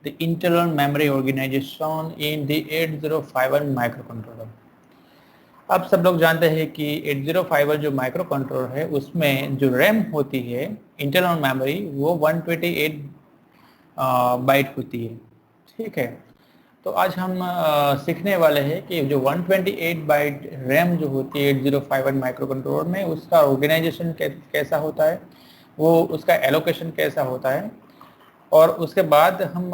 the internal memory organization in the 8051 microcontroller। आप सब लोग जानते हैं कि 8051 जो माइक्रो कंट्रोलर है उसमें जो रैम होती है इंटरनल मेमोरी वो 128 बाइट होती है। ठीक है, तो आज हम सीखने वाले हैं कि जो 128 बाइट रैम जो होती है 8051 माइक्रो कंट्रोलर में उसका ऑर्गेनाइजेशन कैसा होता है, वो उसका एलोकेशन कैसा होता है, और उसके बाद हम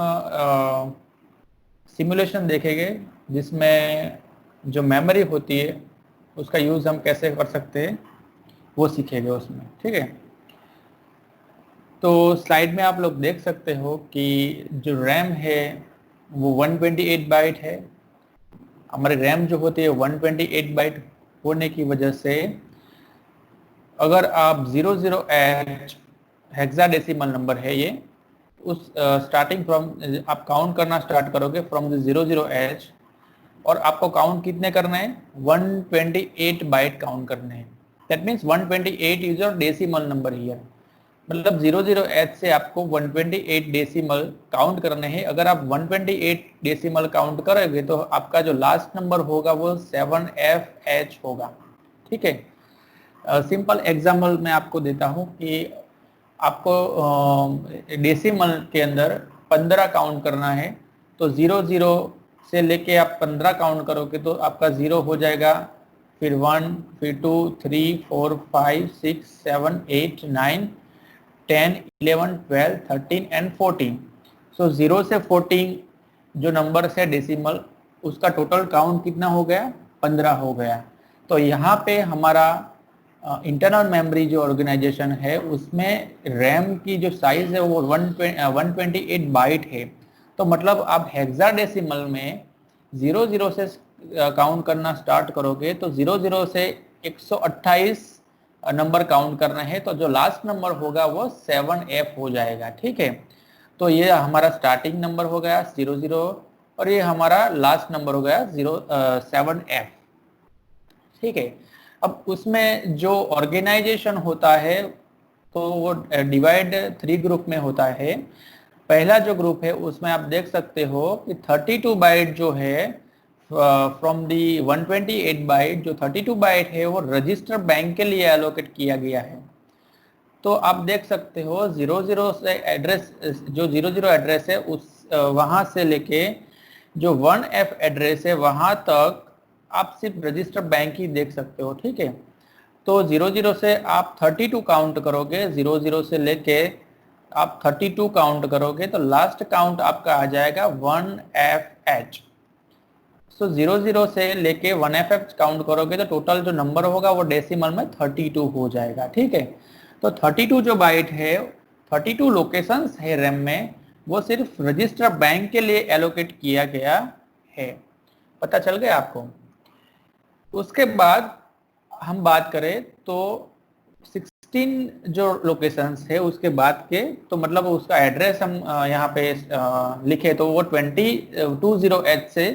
सिमुलेशन देखेंगे जिसमें जो मेमोरी होती है उसका यूज़ हम कैसे कर सकते हैं वो सीखेंगे उसमें। ठीक है, तो स्लाइड में आप लोग देख सकते हो कि जो रैम है वो 128 बाइट है। हमारी रैम जो होती है 128 बाइट होने की वजह से अगर आप 00H हेक्साडेसिमल नंबर है ये, उस स्टार्टिंग फ्रॉम आप काउंट करना स्टार्ट करोगे फ्रॉम द 00H, और आपको काउंट कितने करने हैं, 128 बाइट काउंट करने हैं। That means 128 is your decimal number here. मतलब 00H से आपको 128 डेसिमल काउंट करने हैं। अगर आप 128 डेसिमल काउंट करोगे तो आपका जो लास्ट नंबर होगा वो 7FH होगा। ठीक है, सिंपल एग्जाम्पल मैं आपको देता हूँ कि आपको डेसिमल के अंदर 15 काउंट करना है, तो 00 से लेके आप 15 काउंट करोगे तो आपका 0 हो जाएगा, फिर 1, फिर 2, 3, 4, 5, 6, 7, 8, 9, 10, 11, 12, 13 एंड 14। सो 0 से 14 जो नंबर है डेसिमल, उसका टोटल काउंट कितना हो गया, 15 हो गया। तो यहाँ पे हमारा इंटरनल मेमोरी जो ऑर्गेनाइजेशन है उसमें रैम की जो साइज है वो 128 बाइट है। तो मतलब आप हेक्साडेसिमल में 00 से काउंट करना स्टार्ट करोगे तो 00 से 128 नंबर काउंट करना है, तो जो लास्ट नंबर होगा वो 7F हो जाएगा। ठीक है, तो ये हमारा स्टार्टिंग नंबर हो गया 00 और ये हमारा लास्ट नंबर हो गया 7F। ठीक है, अब उसमें जो ऑर्गेनाइजेशन होता है तो वो डिवाइड 3 ग्रुप में होता है। पहला जो ग्रुप है उसमें आप देख सकते हो कि 32 बाइट जो है फ्रॉम दी 128 बाइट, जो 32 बाइट है वो रजिस्टर बैंक के लिए एलोकेट किया गया है। तो आप देख सकते हो 00 से एड्रेस, जो 00 एड्रेस है उस वहां से लेके जो 1F एड्रेस है वहां तक आप सिर्फ रजिस्टर बैंक ही देख सकते हो। ठीक है, तो 00 से आप 32 काउंट करोगे, 00 से लेके आप 32 काउंट करोगे तो लास्ट काउंट आपका आ जाएगा 1FH। सो 00 से लेके 1FH काउंट करोगे तो टोटल जो नंबर होगा वो डेसिमल में 32 हो जाएगा। ठीक है, तो 32 जो बाइट है, 32 लोकेशंस है रैम में, वो सिर्फ रजिस्टर बैंक के लिए एलोकेट किया गया है। पता चल गया आपको। उसके बाद हम बात करें तो 16 जो लोकेशंस है उसके बाद के, तो मतलब उसका एड्रेस हम यहाँ पे लिखे तो वो 20H से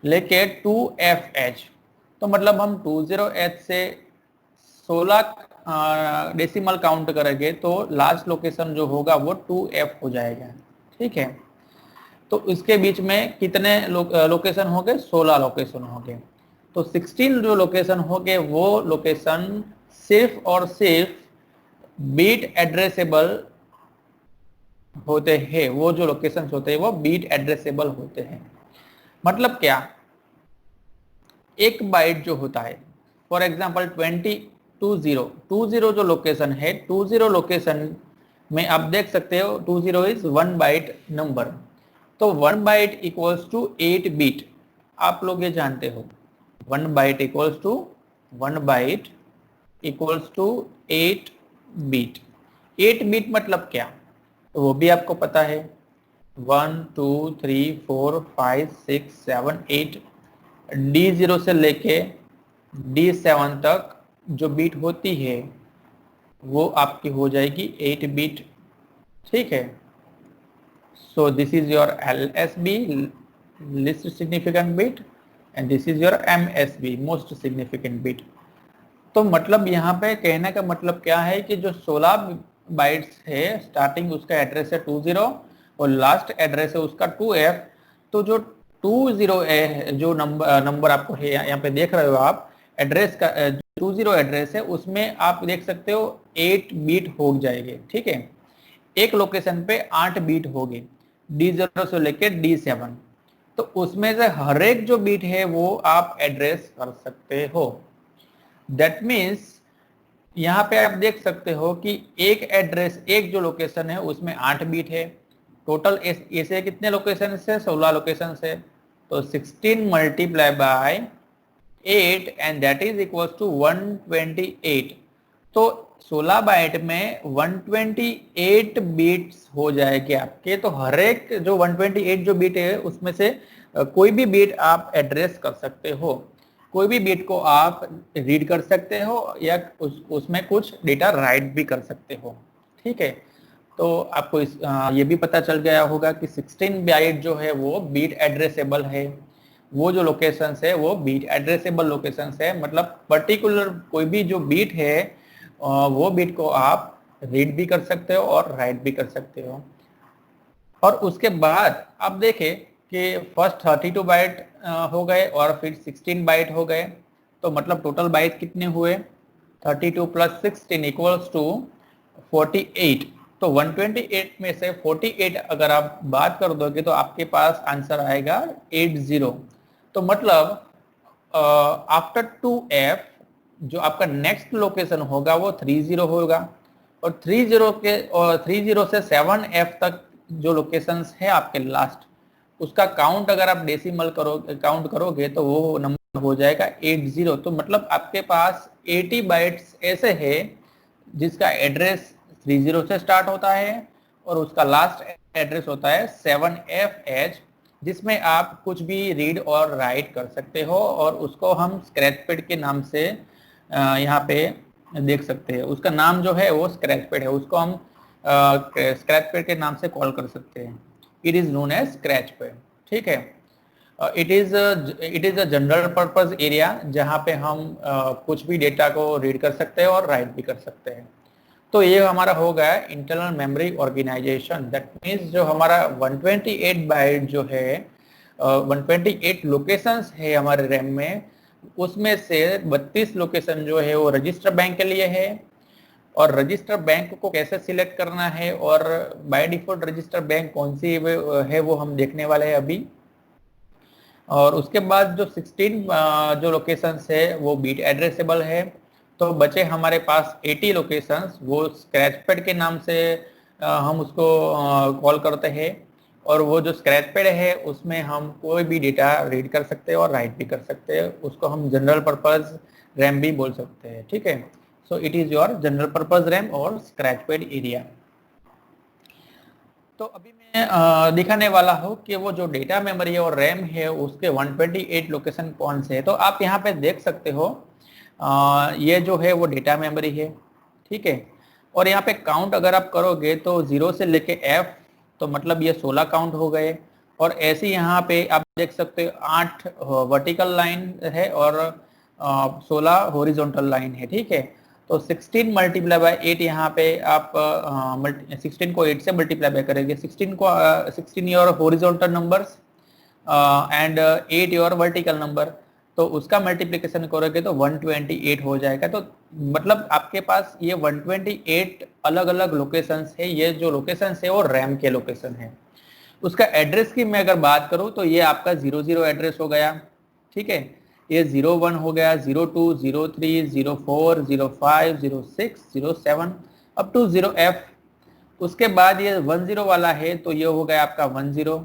लेके 2FH, तो मतलब हम 20H से 16 डेसिमल काउंट करेंगे तो लास्ट लोकेशन जो होगा वो 2F हो जाएगा। ठीक है, तो इसके बीच में कितने लोकेशन हो गए, 16 लोकेशन हो गए। तो 16 जो लोकेशन हो गए वो लोकेशन सिर्फ और सिर्फ बीट एड्रेसेबल होते हैं। वो जो लोकेशंस होते हैं वो बीट एड्रेसेबल होते हैं। मतलब क्या, एक बाइट जो होता है, फॉर एग्जांपल 20 जो लोकेशन है, 20 लोकेशन में आप देख सकते हो 20 इज 1 बाइट नंबर, तो 1 बाइट इक्वल्स टू 8 बीट। आप लोग ये जानते हो 1 byte equals to 1 byte equals to 8 bit. 8 bit मतलब क्या, तो वो भी आपको पता है, 1 2 3 4 5 6 7 8, D0 से लेके D7 तक जो बीट होती है वो आपकी हो जाएगी 8 बीट। ठीक है, so this is your LSB, least significant bit, and this is your MSB, most significant bit. तो मतलब यहाँ पे कहने का मतलब क्या है कि जो 16 बाइट्स है स्टार्टिंग उसका एड्रेस है 20, और लास्ट एड्रेस है उसका 2F, तो जो 20 है जो नंबर आपको है यहाँ पे देख रहे हो आप, एड्रेस का 20 एड्रेस है, उसमें आप देख सकते हो 8 बीट हो जाएंगे, ठीक है। एक लोकेशन पे 8 बीट होगी, D0 से लेके D7, तो उसमें से हर एक जो बीट है वो आप एड्रेस कर सकते हो। दैट मीन्स यहाँ पे आप देख सकते हो कि एक एड्रेस, एक जो लोकेशन है उसमें 8 बीट है, टोटल ऐसे कितने लोकेशन से, 16 लोकेशन से, तो 16 multiply by 8 and that is equal to 128। तो 16 बाइट में 128 बीट्स हो जाएंगे आपके। तो हर एक जो 128 जो बीट है उसमें से कोई भी बीट आप एड्रेस कर सकते हो, कोई भी बीट को आप रीड कर सकते हो या उसमें कुछ डेटा राइट भी कर सकते हो, ठीक है। तो आपको ये भी पता चल गया होगा कि 16 बाइट जो है वो बीट एड्रेसेबल है, वो जो लोकेशंस है वो बीट एड्रेसेबल लोकेशंस है, मतलब पर्टिकुलर कोई भी जो बीट है वो बीट को आप रीड भी कर सकते हो और राइट भी कर सकते हो। और उसके बाद आप देखें कि फर्स्ट 32 बाइट हो गए और फिर 16 बाइट हो गए, तो मतलब टोटल बाइट कितने हुए, 32 प्लस 16 इक्वल्स टू 48। तो 128 में से 48 अगर आप बात कर दोगे तो आपके पास आंसर आएगा 80। तो मतलब आफ्टर 2F जो आपका नेक्स्ट लोकेशन होगा वो 30 होगा, और 30 से 7F तक जो लोकेशंस है आपके लास्ट, उसका काउंट अगर आप डेसिमल काउंट करोगे तो वो नंबर हो जाएगा 80। तो मतलब आपके पास 80 बाइट्स ऐसे है जिसका एड्रेस 30 से स्टार्ट होता है और उसका लास्ट एड्रेस होता है 7FH, जिसमें आप कुछ भी रीड और राइट कर सकते हो, और उसको हम स्क्रैच पैड के नाम से यहाँ पे देख सकते हैं। उसका नाम जो है वो स्क्रैच पैड है, उसको हम स्क्रैच पैड के नाम से कॉल कर सकते हैं। It is known as scratch pad, ठीक है। It is a general purpose area जहाँ पे हम कुछ भी डेटा को रीड कर सकते हैं और राइट भी कर सकते हैं। तो ये हमारा हो गया internal memory organisation. That means जो हमारा 128 बाइट जो है 128 लोकेशंस है हमारे रैम में, उसमें से 32 लोकेशन जो है वो रजिस्टर बैंक के लिए है, और रजिस्टर बैंक को कैसे सिलेक्ट करना है और बाय डिफॉल्ट रजिस्टर बैंक कौन सी है वो हम देखने वाले हैं अभी। और उसके बाद जो 16 जो लोकेशंस है वो बीट एड्रेसेबल है, तो बचे हमारे पास 80 लोकेशंस, वो स्क्रैच पैड के नाम से हम उसको कॉल करते हैं, और वो जो स्क्रैच पैड है उसमें हम कोई भी डेटा रीड कर सकते हैं और राइट भी कर सकते हैं, उसको हम जनरल पर्पज रैम भी बोल सकते हैं, ठीक है। So it is your general purpose RAM और स्क्रैच पैड एरिया। तो अभी मैं दिखाने वाला हूँ कि वो जो डेटा मेमोरी और रैम है उसके 128 लोकेशन कौन से है। तो आप यहाँ पे देख सकते हो ये जो है वो डेटा मेमोरी है, ठीक है। और यहाँ पे काउंट अगर आप करोगे तो 0 से लेके F, तो मतलब ये 16 काउंट हो गए। और ऐसे यहाँ पे आप देख सकते हो 8 वर्टिकल लाइन है और 16 हॉरिजॉन्टल लाइन है, ठीक है। तो 16 मल्टीप्लाई बाय 8 यहाँ पे आप 16 को 8 से मल्टीप्लाई बाय करेंगे, 16 your horizontal numbers and 8 your vertical number, तो उसका मल्टीप्लिकेशन करोगे तो 128 हो जाएगा। तो मतलब आपके पास ये 128 अलग अलग लोकेशंस है, ये जो लोकेशंस है वो रैम के लोकेशन है। उसका एड्रेस की मैं अगर बात करूं तो ये आपका 00 एड्रेस हो गया, ठीक है। ये 01 हो गया, 02, 03, 04, 05, 06, 07 अप टू 0F। उसके बाद ये 10 वाला है तो ये हो गया आपका 10,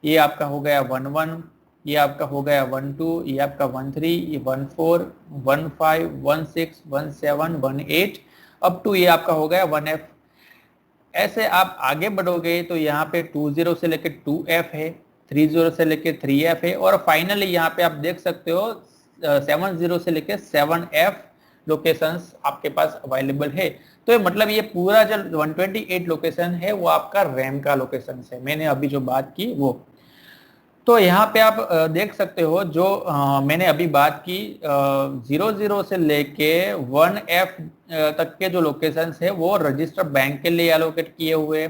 ये आपका हो गया 11, ये आपका हो गया 12, ये आपका 13, ये 14, 15, 16, 17, 18 अप टू ये आपका हो गया 1F। ऐसे आप आगे बढ़ोगे तो यहाँ पे 20 से लेके 2F है, 30 से लेके 3F है, और फाइनली यहाँ पे आप देख सकते हो 70 से लेके 7F लोकेशंस आपके पास अवेलेबल है। तो ये मतलब ये पूरा जो 128 लोकेशन है वो आपका रैम का लोकेशन है, मैंने अभी जो बात की वो। तो यहाँ पे आप देख सकते हो जो मैंने अभी बात की 00 से लेके 1F तक के जो लोकेशंस है वो रजिस्टर बैंक के लिए एलोकेट किए हुए,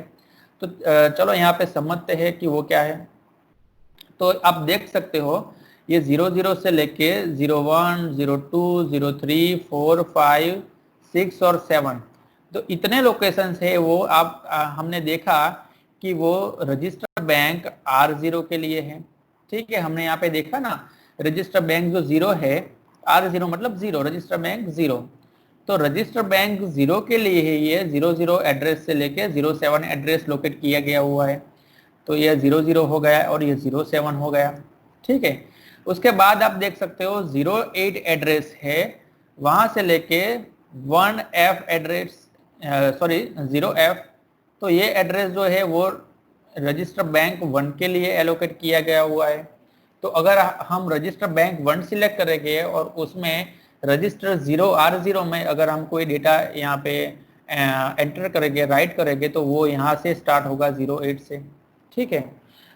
तो चलो यहाँ पे समझते हैं कि वो क्या है। तो आप देख सकते हो ये 00 से लेके 01, 02, 03, 4, 5, 6 और 7, तो इतने लोकेशंस है वो आप हमने देखा कि वो रजिस्टर बैंक R0 के लिए है। ठीक है, हमने यहाँ पे देखा ना, रजिस्टर बैंक जो 0 है, R0 मतलब 0, रजिस्टर बैंक 0, तो रजिस्टर बैंक 0 के लिए है ये 00 एड्रेस से लेके 07 एड्रेस लोकेट किया गया हुआ है। तो ये 00 हो गया और ये 07 हो गया। ठीक है, उसके बाद आप देख सकते हो 08 एड्रेस है, वहां से लेके 1F एड्रेस, सॉरी 0F, तो ये एड्रेस जो है वो रजिस्टर बैंक 1 के लिए एलोकेट किया गया हुआ है। तो अगर हम रजिस्टर बैंक 1 सिलेक्ट करेंगे और उसमें रजिस्टर 0R0 में अगर हम कोई डेटा यहाँ पे एंटर करेंगे, राइट करेंगे, तो वो यहाँ से स्टार्ट होगा 08 से। ठीक है,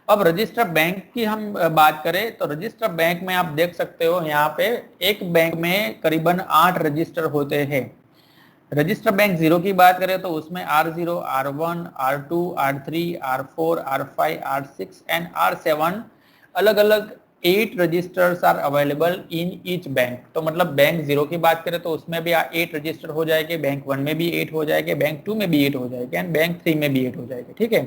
अब रजिस्टर बैंक की हम बात करें तो रजिस्टर बैंक में आप देख सकते हो यहाँ पे एक बैंक में करीबन 8 रजिस्टर होते हैं। रजिस्टर बैंक 0 की बात करें तो उसमें R0, R1, R2, R3, R4, R5, R6 and R7 अलग अलग 8 registers are available in each bank. तो मतलब बैंक 0 की बात करें तो उसमें भी 8 रजिस्टर हो जाएंगे, बैंक 1 में भी 8 हो जाएंगे, बैंक 2 में भी 8 हो जाएंगे एंड बैंक 3 में भी 8 हो जाएंगे। ठीक है,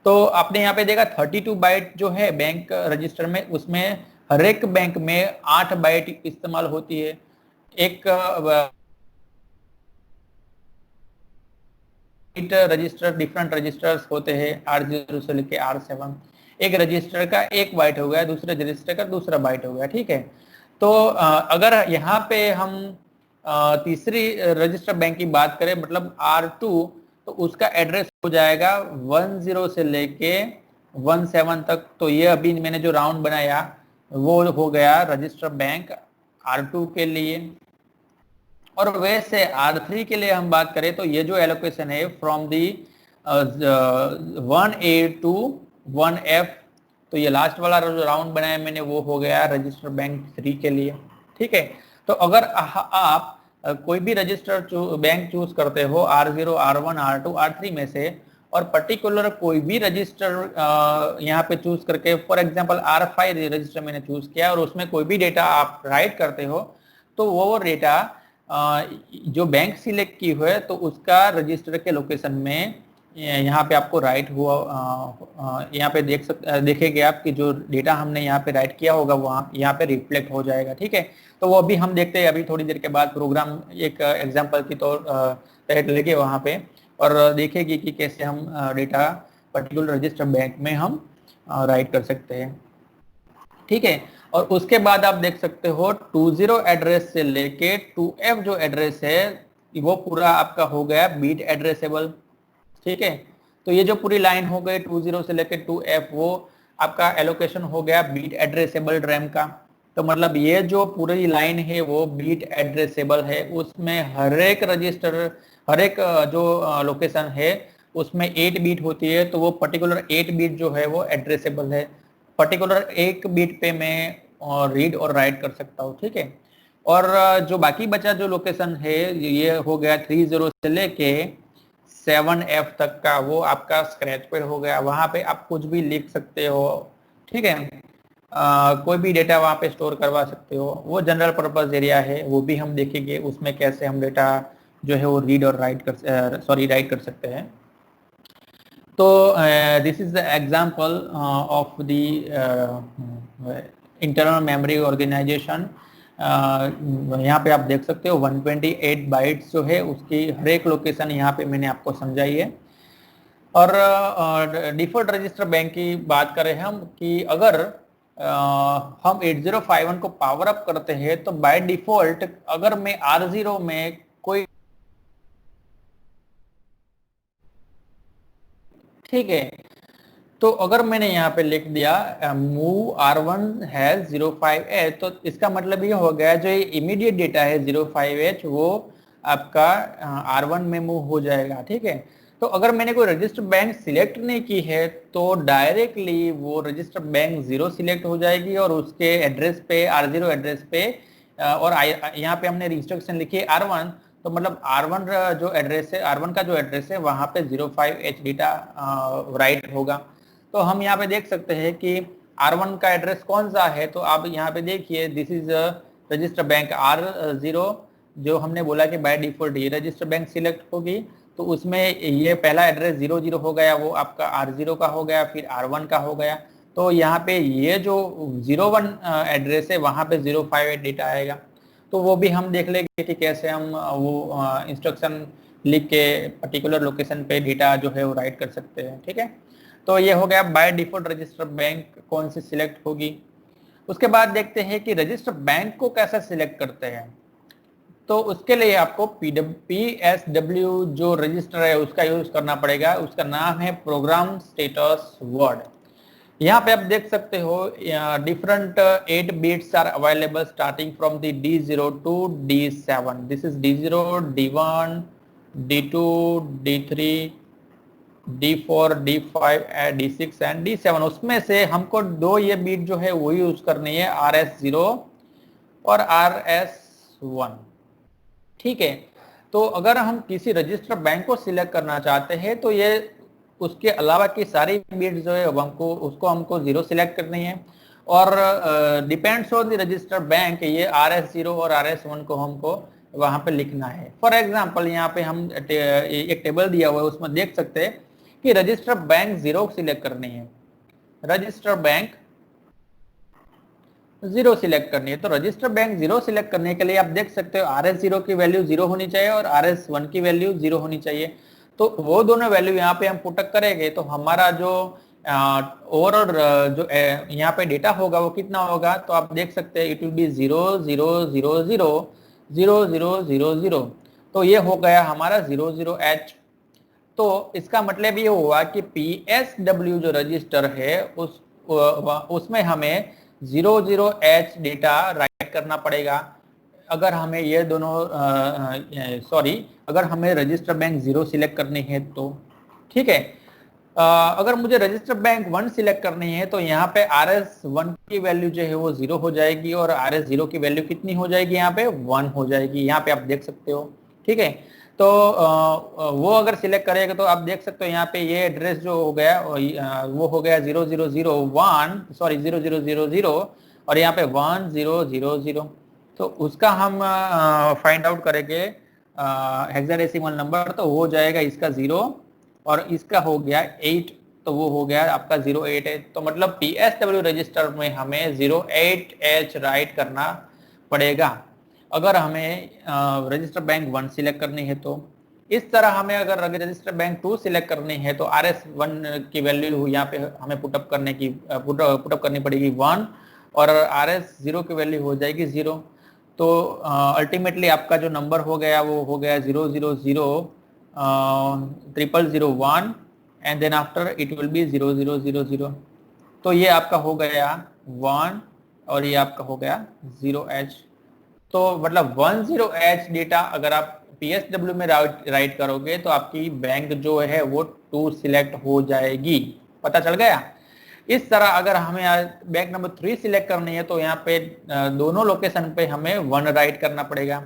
तो आपने यहाँ पे देखा 32 बाइट जो है बैंक रजिस्टर में, उसमें हर एक बैंक में 8 बाइट इस्तेमाल होती है। एक रजिस्टर, डिफरेंट रजिस्टर्स होते हैं R0 से लेके R7, एक रजिस्टर का एक बाइट हो गया, दूसरे रजिस्टर का दूसरा बाइट हो गया। ठीक है, तो अगर यहाँ पे हम तीसरी रजिस्टर बैंक की बात करें मतलब R2, तो उसका एड्रेस हो जाएगा 10 से लेके 17 तक। तो ये अभी मैंने जो राउंड बनाया वो हो गया रजिस्टर बैंक R2 के लिए। और वैसे R3 के लिए हम बात करें तो ये जो एलोकेशन है from the 1A to 1F, तो ये लास्ट वाला जो राउंड बनाया मैंने वो हो गया रजिस्टर बैंक 3 के लिए। ठीक है, तो अगर आप कोई भी रजिस्टर बैंक चूज करते हो R0, R1, R2, R3 में से, और पर्टिकुलर कोई भी रजिस्टर यहाँ पे चूज करके, फॉर एग्जांपल R5 रजिस्टर मैंने चूज किया और उसमें कोई भी डेटा आप राइट करते हो, तो वो डेटा जो बैंक सिलेक्ट की हुई है तो उसका रजिस्टर के लोकेशन में यहाँ पे आपको राइट हुआ, यहाँ पे देखेंगे आप कि जो डेटा हमने यहाँ पे राइट किया होगा वहाँ यहाँ पे रिफ्लेक्ट हो जाएगा। ठीक है, तो वो अभी हम देखते हैं, अभी थोड़ी देर के बाद प्रोग्राम एक एग्जांपल की तौर तहत लेके वहाँ पे और देखेंगे कि कैसे हम डेटा पर्टिकुलर रजिस्टर बैंक में हम राइट कर सकते हैं। ठीक है, और उसके बाद आप देख सकते हो 20 एड्रेस से लेके 2F जो एड्रेस है वो पूरा आपका हो गया बीट एड्रेसेबल। ठीक है, तो ये जो पूरी लाइन हो गई 20 से लेके 2F वो आपका एलोकेशन हो गया बीट एड्रेसेबल रैम का। तो मतलब ये जो पूरी लाइन है वो बीट एड्रेसेबल है, उसमें हर एक रजिस्टर, हर एक जो लोकेशन है उसमें 8 बीट होती है, तो वो पर्टिकुलर 8 बीट जो है वो एड्रेसेबल है। पर्टिकुलर एक बीट पे मैं रीड और राइट कर सकता हूँ। ठीक है, और जो बाकी बचा जो लोकेशन है ये हो गया 30 से लेके 7F तक का, वो आपका स्क्रैच पैड हो गया, वहां पे आप कुछ भी लिख सकते हो। ठीक है, कोई भी डेटा वहां पे स्टोर करवा सकते हो। वो जनरल पर्पस एरिया है, वो भी हम देखेंगे उसमें कैसे हम डेटा जो है वो रीड और राइट कर सकते हैं। तो this is the example of the internal memory organisation. यहाँ पे आप देख सकते हो 128 बाइट्स जो है उसकी हर एक लोकेशन यहाँ पे मैंने आपको समझाई है। और डिफॉल्ट रजिस्टर बैंक की बात करें हम कि अगर हम 8051 को पावर अप करते हैं तो बाय डिफॉल्ट अगर मैं R0 में कोई, ठीक है, तो अगर मैंने यहाँ पे लिख दिया मूव R1 हैज 05H, तो इसका मतलब ये हो गया जो ये इमीडिएट डेटा है 05H वो आपका R1 में मूव हो जाएगा। ठीक है, तो अगर मैंने कोई रजिस्टर बैंक सिलेक्ट नहीं की है तो डायरेक्टली वो रजिस्टर बैंक 0 सिलेक्ट हो जाएगी और उसके एड्रेस पे R0 एड्रेस पे और यहाँ पे हमने इंस्ट्रक्शन लिखी है R1, तो मतलब R1 जो एड्रेस है, R1 का जो एड्रेस है वहां पे 05H डेटा राइट होगा। तो हम यहाँ पे देख सकते हैं कि R1 का एड्रेस कौन सा है, तो आप यहाँ पे देखिए this is register bank R0, जो हमने बोला कि बाय डिफॉल्ट ये रजिस्टर बैंक सिलेक्ट होगी, तो उसमें ये पहला एड्रेस 00 हो गया, वो आपका R0 का हो गया, फिर R1 का हो गया। तो यहाँ पे ये जो 01 एड्रेस है वहां पे 058 डेटा आएगा। तो वो भी हम देख लेंगे कि कैसे हम वो इंस्ट्रक्शन लिख के पर्टिकुलर लोकेशन पे डेटा जो है वो राइट कर सकते हैं। ठीक है, तो ये हो गया बाय डिफॉल्ट रजिस्टर बैंक कौन सी सिलेक्ट होगी। उसके बाद देखते हैं कि रजिस्टर बैंक को कैसे सिलेक्ट करते हैं। तो उसके लिए आपको PSW जो रजिस्टर है उसका यूज करना पड़ेगा। उसका नाम है प्रोग्राम स्टेटस वर्ड। यहाँ पे आप देख सकते हो different 8 bits are available starting from the D0 to D7। दिस इज D0, D1, D2, D3, D4, D5, D6 and D7। उसमें से हमको दो ये बीट जो है वो यूज करनी है, RS0 और RS1। ठीक है, तो अगर हम किसी रजिस्टर बैंक को सिलेक्ट करना चाहते हैं तो ये उसके अलावा की सारी बिट्स जो है उसको हमको 0 सिलेक्ट करनी है, और depends on the register bank ये RS0 और RS1 को हमको वहां पे लिखना है। फॉर एग्जांपल यहाँ पे हम एक टेबल दिया हुआ है, उसमें देख सकते हैं कि रजिस्टर बैंक 0 सिलेक्ट करनी है, रजिस्टर बैंक 0 सिलेक्ट करनी है। तो रजिस्टर बैंक 0 सिलेक्ट करने के लिए आप देख सकते हो RS0 की वैल्यू 0 होनी चाहिए और RS1 की वैल्यू 0 होनी चाहिए। तो वो दोनों वैल्यू यहाँ पे हम पुटअप करेंगे तो हमारा जो ओवरऑल जो यहाँ पे डेटा होगा वो कितना होगा, तो आप देख सकते हैं इट विल बी 0 0 0 0 0 0 0 0। तो ये हो गया हमारा 00H। तो इसका मतलब ये हुआ कि PSW जो रजिस्टर है उसमें हमें 00H डेटा राइट करना पड़ेगा अगर हमें ये दोनों अगर हमें रजिस्टर बैंक 0 सिलेक्ट करनी है तो। ठीक है, अगर मुझे रजिस्टर बैंक 1 सिलेक्ट करनी है तो यहाँ पे RS1 की वैल्यू जो है वो 0 हो जाएगी और RS0 की वैल्यू कितनी हो जाएगी, यहाँ पे 1 हो जाएगी। यहाँ पे आप देख सकते हो। ठीक है, तो वो अगर सिलेक्ट करेगा तो आप देख सकते हो यहाँ पे ये एड्रेस जो हो गया वो हो गया 0001 सॉरी 0000 और यहाँ पे 1000। तो उसका हम फाइंड आउट करेंगे हेक्साडेसिमल नंबर, तो हो जाएगा इसका 0 और इसका हो गया 8, तो वो हो गया आपका 08H। तो मतलब PSW रजिस्टर में हमें 08H राइट करना पड़ेगा अगर हमें रजिस्टर बैंक 1 सिलेक्ट करनी है तो। इस तरह हमें अगर रजिस्टर बैंक 2 सिलेक्ट करनी है तो RS1 की वैल्यू यहाँ पे हमें पुटअप करनी पड़ेगी 1 और RS0 की वैल्यू हो जाएगी 0। तो अल्टीमेटली आपका जो नंबर हो गया वो हो गया 0000001 and then after it will be 0000। तो ये आपका हो गया 1 और ये आपका हो गया 0H। तो मतलब 10H डेटा अगर आप PSW में राइट करोगे तो आपकी बैंक जो है वो 2 सिलेक्ट हो जाएगी। पता चल गया। इस तरह अगर हमें बैंक नंबर 3 सिलेक्ट करनी है तो यहाँ पे दोनों लोकेशन पे हमें 1 राइट करना पड़ेगा।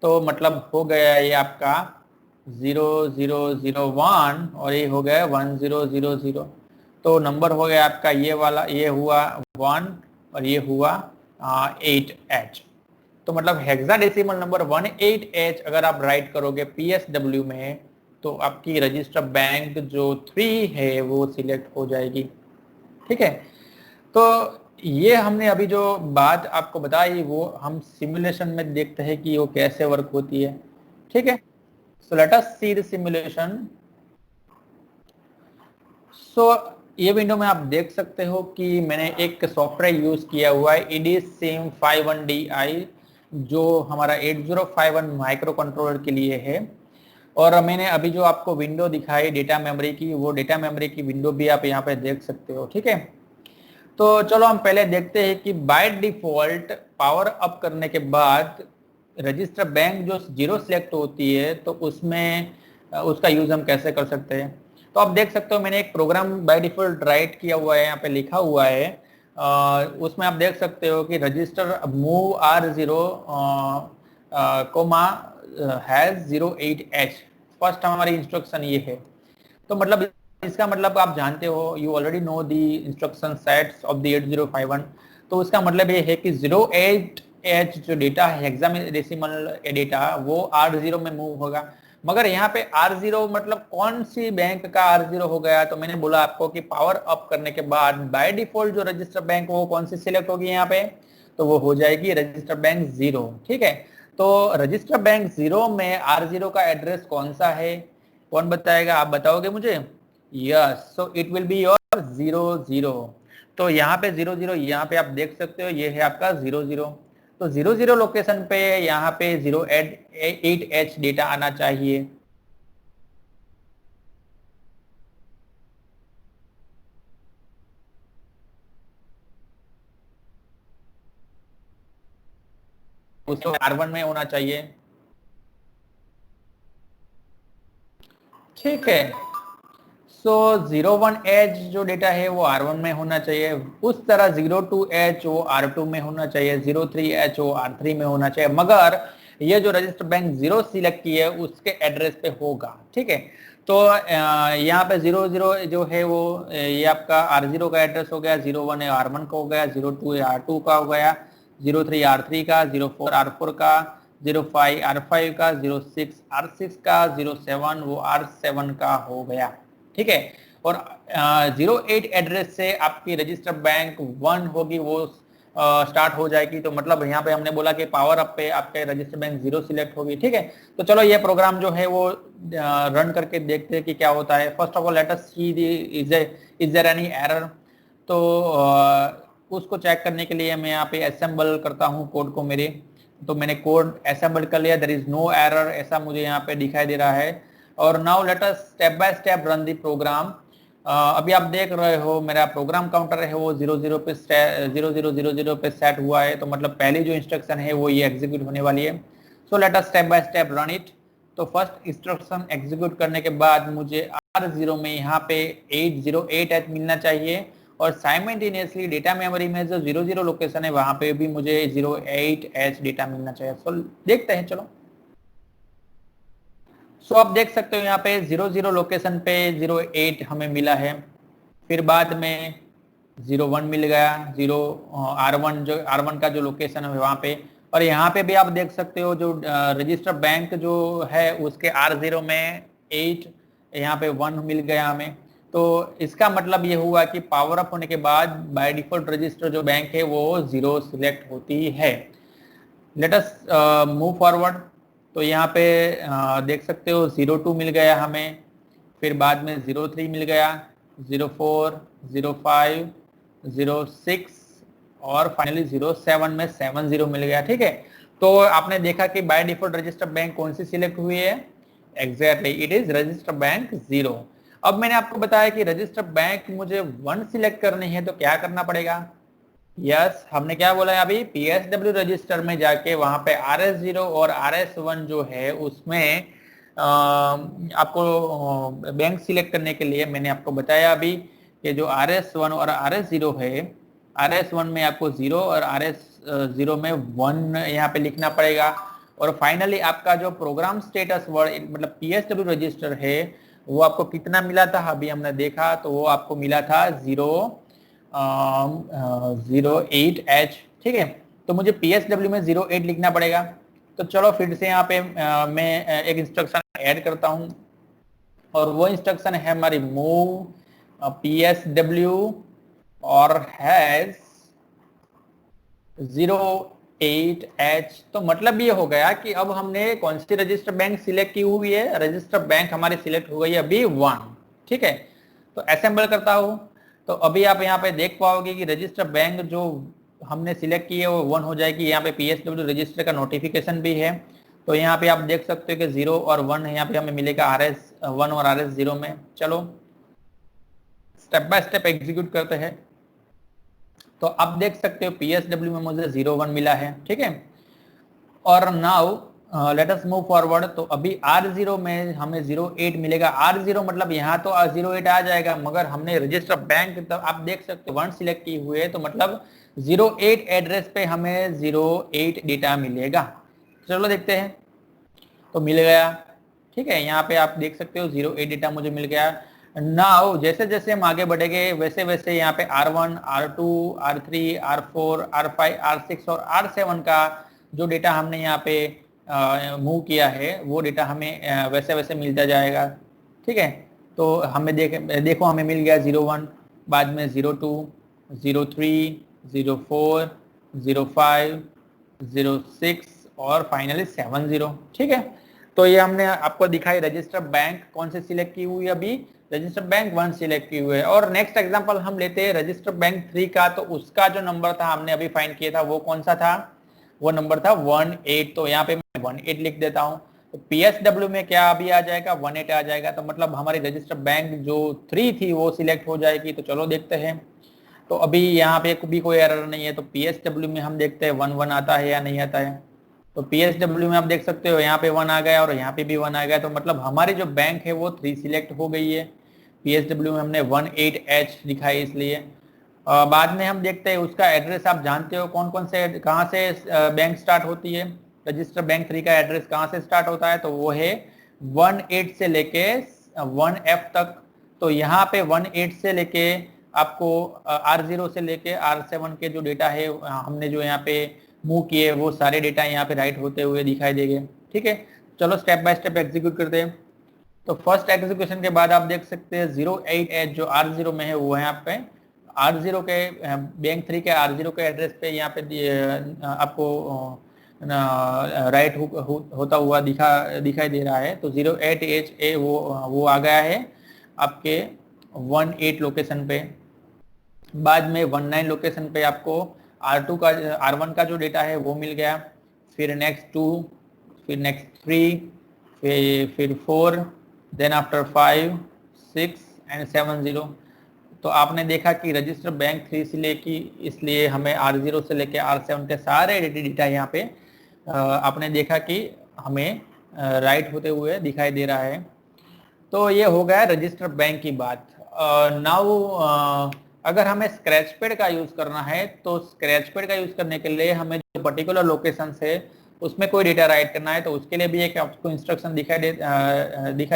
तो मतलब हो गया ये आपका 0001 और ये हो गया 1000। तो नंबर हो गया आपका ये वाला, ये हुआ 1 और ये हुआ 8H। तो मतलब हेक्साडेसिमल नंबर 18H अगर आप राइट करोगे PSW में तो आपकी रजिस्टर बैंक जो 3 है वो सिलेक्ट हो जाएगी। ठीक है, तो ये हमने अभी जो बात आपको बताई वो हम सिमुलेशन में देखते हैं कि वो कैसे वर्क होती है। ठीक है, so let us see the simulation. So ये विंडो में आप देख सकते हो कि मैंने एक सॉफ्टवेयर यूज किया हुआ है EDSIM51DI जो हमारा 8051 माइक्रो कंट्रोलर के लिए है। और मैंने अभी जो आपको विंडो दिखाई डेटा मेमोरी की, वो डेटा मेमोरी की विंडो भी आप यहाँ पे देख सकते हो। ठीक है, तो चलो हम पहले देखते हैं कि बाय डिफॉल्ट पावर अप करने के बाद रजिस्टर बैंक जो 0 सिलेक्ट होती है तो उसमें उसका यूज हम कैसे कर सकते हैं। तो आप देख सकते हो मैंने एक प्रोग्राम बाय डिफॉल्ट राइट किया हुआ है, यहाँ पे लिखा हुआ है। उसमें आप देख सकते हो कि register move R0 comma has 08H। First हमारी इंस्ट्रक्शन ये है। तो मतलब इसका मतलब आप जानते हो, you already know the instruction sets of the 8051। तो उसका मतलब ये है कि 08H जो डेटा है हेक्साडेसिमल डेटा, वो R0 में मूव होगा। मगर यहाँ पे R0 मतलब कौन सी बैंक का R0 हो गया? तो मैंने बोला आपको कि पावर अप करने के बाद बाय डिफॉल्ट जो रजिस्टर बैंक वो कौन सी सिलेक्ट होगी यहाँ पे? तो वो हो जाएगी रजिस्टर बैंक 0। ठीक है, तो रजिस्टर बैंक 0 में R0 का एड्रेस कौन सा है? कौन बताएगा? आप बताओगे मुझे? Yes, so it will be your 00। तो यहाँ पे 00, यहाँ पे आप देख सकते हो ये है आपका 00। तो 00 लोकेशन पे यहाँ पे 08H डेटा आना चाहिए। उसको R1 में होना चाहिए। ठीक है, सो 01H जो डेटा है वो R1 में होना चाहिए। उस तरह 02H वो R2 में होना चाहिए, 03H वो R3 में होना चाहिए। मगर ये जो रजिस्टर बैंक 0 सिलेक्ट की है उसके एड्रेस पे होगा। ठीक है, तो यहाँ पे 00 जो है वो ये आपका R0 का एड्रेस हो गया, 01 है R1 का हो गया, 02 है R2 का हो गया, 03 R3 का, 04 R4 का, 05 R5 का, 06 R6 का, 07 वो R7 का हो गया। ठीक है, और 08 एड्रेस से आपकी रजिस्टर बैंक 1 होगी, वो स्टार्ट हो जाएगी। तो मतलब यहाँ पे हमने बोला कि पावर अप पे आपके रजिस्टर बैंक 0 सिलेक्ट होगी। ठीक है, तो चलो ये प्रोग्राम जो है वो रन करके देखते हैं कि क्या होता है। First of all let us see the is there any error. तो उसको चेक करने के लिए मैं यहाँ पे असेंबल करता हूँ कोड को मेरे। तो मैंने कोड असेंबल कर लिया, देयर इज नो एरर ऐसा मुझे यहाँ पे दिखाई दे रहा है। और now let us step by step run the program. अभी आप देख रहे हो मेरा प्रोग्राम काउंटर है वो 00 पे 0000 पे सेट हुआ है। तो मतलब पहली जो इंस्ट्रक्शन है वो ये एग्जीक्यूट होने वाली है। So let us step by step run it. तो फर्स्ट इंस्ट्रक्शन एग्जीक्यूट करने के बाद मुझे R0 में यहाँ पे 808H मिलना चाहिए, और साइमल्टेनियसली डेटा मेमोरी में जो 00 लोकेशन है वहां पे भी मुझे 08H डेटा मिलना चाहिए। सो देखते हैं, चलो। सो आप देख सकते हो यहाँ पे 00 लोकेशन पे 08 हमें मिला है। फिर बाद में 01 मिल गया, R1 जो R1 का जो लोकेशन है वहां पे। और यहाँ पे भी आप देख सकते हो जो रजिस्टर बैंक जो है उसके R0 में 8, यहाँ पे 1 मिल गया हमें। तो इसका मतलब ये हुआ कि पावर अप होने के बाद बाय डिफॉल्ट रजिस्टर जो बैंक है वो 0 सिलेक्ट होती है। Let us move forward. तो यहाँ पे देख सकते हो 02 मिल गया हमें, फिर बाद में 03 मिल गया, 04, 05, 06 और फाइनली 07 में 70 मिल गया। ठीक है, तो आपने देखा कि बाय डिफॉल्ट रजिस्टर बैंक कौन सी सिलेक्ट हुई है? Exactly it is register bank 0। अब मैंने आपको बताया कि रजिस्टर बैंक मुझे 1 सिलेक्ट करनी है, तो क्या करना पड़ेगा? यस, हमने क्या बोला है अभी? PSW रजिस्टर में जाके वहां पे RS0 और RS1 जो है उसमें आपको बैंक सिलेक्ट करने के लिए मैंने आपको बताया अभी कि जो RS1 और RS0 है, RS1 में आपको 0 और RS0 में 1 यहाँ पे लिखना पड़ेगा। और फाइनली आपका जो प्रोग्राम स्टेटस वर्ड मतलब PSW रजिस्टर है वो आपको कितना मिला था? अभी हमने देखा तो वो आपको मिला था 08H। ठीक है, तो मुझे PSW में 08 लिखना पड़ेगा। तो चलो फिर से यहाँ पे मैं एक इंस्ट्रक्शन ऐड करता हूँ, और वो इंस्ट्रक्शन है हमारी मूव PSW और हैज 08H। तो मतलब ये हो गया कि अब हमने कौन सी रजिस्टर बैंक सिलेक्ट की हुई है? रजिस्टर बैंक हमारी सिलेक्ट हो गई अभी 1। ठीक है, तो असेंबल करता हूँ। तो अभी आप यहाँ पे देख पाओगे कि रजिस्टर बैंक जो हमने सिलेक्ट की है वो 1 हो जाएगी। यहाँ पे PSW रजिस्टर का नोटिफिकेशन भी है। तो यहाँ पे आप देख सकते हो कि 0 और 1 यहाँ पे हमें मिलेगा RS1 और RS0 में। चलो स्टेप बाय स्टेप एग्जीक्यूट करते हैं। तो आप देख सकते हो PSW में मुझे 01 मिला है। ठीक है, और now let us move forward. तो अभी R0 में हमें 08 मिलेगा। R0 मतलब यहाँ तो 08 आ जाएगा, मगर हमने रजिस्टर बैंक तो आप देख सकते हो 1 सिलेक्ट की हुई है, तो मतलब 08 एड्रेस पे हमें 08 डेटा मिलेगा। चलो देखते हैं। तो मिल गया। ठीक है, यहाँ पे आप देख सकते हो 08 डेटा मुझे मिल गया। नाउ जैसे जैसे हम आगे बढ़ेंगे वैसे वैसे यहाँ पे R1, R2, R3, R4, R5, R6 और R7 का जो डेटा हमने यहाँ पे मूव किया है वो डेटा हमें वैसे वैसे मिलता जाएगा। ठीक है, तो हमें देखो हमें मिल गया 01, बाद में 02, 03, 04, 05, 06 और फाइनली 70। ठीक है, तो ये हमने आपको दिखाई रजिस्टर बैंक कौन से सिलेक्ट की हुई है, अभी रजिस्टर बैंक 1 सिलेक्ट की हुई है। और नेक्स्ट एग्जांपल हम लेते हैं रजिस्टर बैंक 3 का, तो उसका जो नंबर था हमने अभी फाइंड किया था वो कौन सा था, वो नंबर था 18। तो यहाँ पे मैं 18 लिख देता हूँ। तो PSW में क्या अभी आ जाएगा, 18 आ जाएगा। तो मतलब हमारी रजिस्टर बैंक जो 3 थी वो सिलेक्ट हो जाएगी। तो चलो देखते हैं। तो अभी यहाँ पे भी कोई एरर नहीं है। तो PSW में हम देखते हैं 1 आता है या नहीं आता है। तो PSW में आप देख सकते हो यहाँ पे 1 आ गया और यहाँ पे भी 1 आ गया। तो मतलब हमारी जो बैंक है वो 3 सिलेक्ट हो गई है। PSW में हमने 18H लिखा है इसलिए। बाद में हम देखते हैं उसका एड्रेस। आप जानते हो कौन कौन से कहाँ से बैंक स्टार्ट होती है, रजिस्टर बैंक 3 का एड्रेस कहाँ से स्टार्ट होता है, तो वो है 18 से लेके 1F तक। तो यहाँ पे 18 से लेके आपको R0 से लेके R7 के जो डेटा है हमने जो यहाँ पे मूव किए वो सारे डेटा यहाँ पे राइट होते हुए दिखाई देंगे। ठीक है, चलो स्टेप बाय स्टेप एग्जीक्यूट करते हैं। तो फर्स्ट एग्जीक्यूशन के बाद आप देख सकते हैं 08H जो R0 में है वो है यहाँ पे R0 के बैंक 3 के R0 के एड्रेस पे यहाँ पे आपको राइट होता हुआ दिखाई दे रहा है। तो 08HA वो आ गया है आपके 18 लोकेशन पे। बाद में 19 लोकेशन पे आपको R2 का R1 का जो डेटा है वो मिल गया। फिर नेक्स्ट 2, फिर नेक्स्ट 3, फिर 4, देन आफ्टर 5, 6 एंड 70। तो आपने देखा कि रजिस्टर बैंक 3 से लेके इसलिए हमें R0 से लेके R7 के सारे डेटा यहाँ पे आपने देखा कि हमें राइट होते हुए दिखाई दे रहा है। तो ये हो गया रजिस्टर बैंक की बात। नाउ अगर हमें स्क्रैच पैड का यूज करना है तो स्क्रैच पैड का यूज करने के लिए हमें जो पर्टिकुलर लोकेशन है उसमें कोई डेटा राइट करना है, तो उसके लिए भी एक आपको इंस्ट्रक्शन दिखा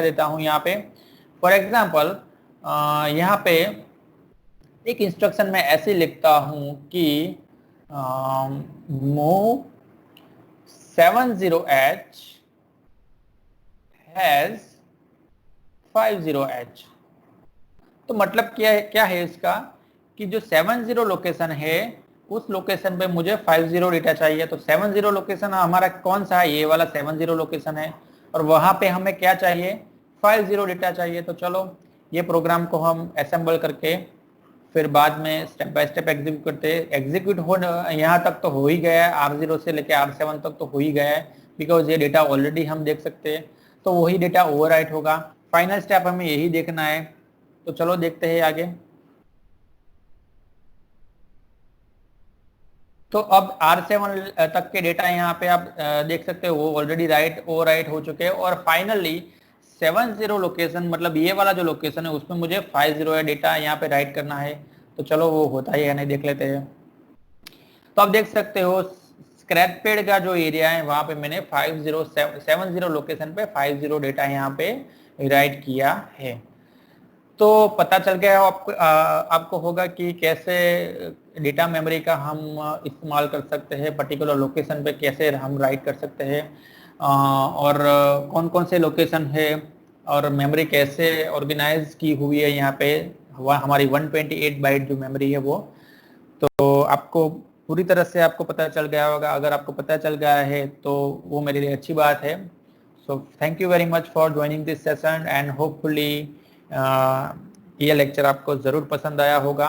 देता हूँ यहाँ पे। फॉर एग्जाम्पल यहाँ पे एक इंस्ट्रक्शन में ऐसे लिखता हूँ कि मूव 70H हैज 50H। तो मतलब क्या है इसका कि जो 70 लोकेशन है उस लोकेशन पे मुझे 50 डेटा चाहिए। तो 70 लोकेशन हमारा कौन सा है, ये वाला 70 लोकेशन है और वहां पे हमें क्या चाहिए, 50 डेटा चाहिए। तो चलो ये प्रोग्राम को हम असेंबल करके फिर बाद में स्टेप बाय स्टेप एग्जीक्यूट करते हैं। एग्जीक्यूट हो यहाँ तक तो हो ही गया है, R0 से लेके R7 तक तो हो ही गया है बिकॉज ये डेटा ऑलरेडी हम देख सकते हैं। तो वही डेटा ओवरराइट होगा। फाइनल स्टेप हमें यही देखना है। तो चलो देखते हैं आगे। तो अब R7 तक के डेटा यहाँ पे आप देख सकते हो वो ऑलरेडी ओवरराइट हो चुके हैं। और फाइनली 70 लोकेशन मतलब ये वाला जो लोकेशन है उसमें मुझे 50 डेटा यहाँ पे राइट करना है। तो चलो वो होता ही है नहीं, देख लेते हैं। तो आप देख सकते हो स्क्रैच पैड का जो एरिया है वहां पे मैंने 70 लोकेशन पे 50 डेटा यहाँ पे राइट किया है। तो पता चल गया आपको होगा कि कैसे डेटा मेमोरी का हम इस्तेमाल कर सकते हैं, पर्टिकुलर लोकेशन पे कैसे हम राइट कर सकते हैं और कौन कौन से लोकेशन है और मेमोरी कैसे ऑर्गेनाइज की हुई है यहाँ पे हमारी 128 बाइट जो मेमोरी है वो। तो आपको पूरी तरह से आपको पता चल गया होगा। अगर आपको पता चल गया है तो वो मेरे लिए अच्छी बात है। So thank you very much for joining this session and hopefully ये लेक्चर आपको ज़रूर पसंद आया होगा।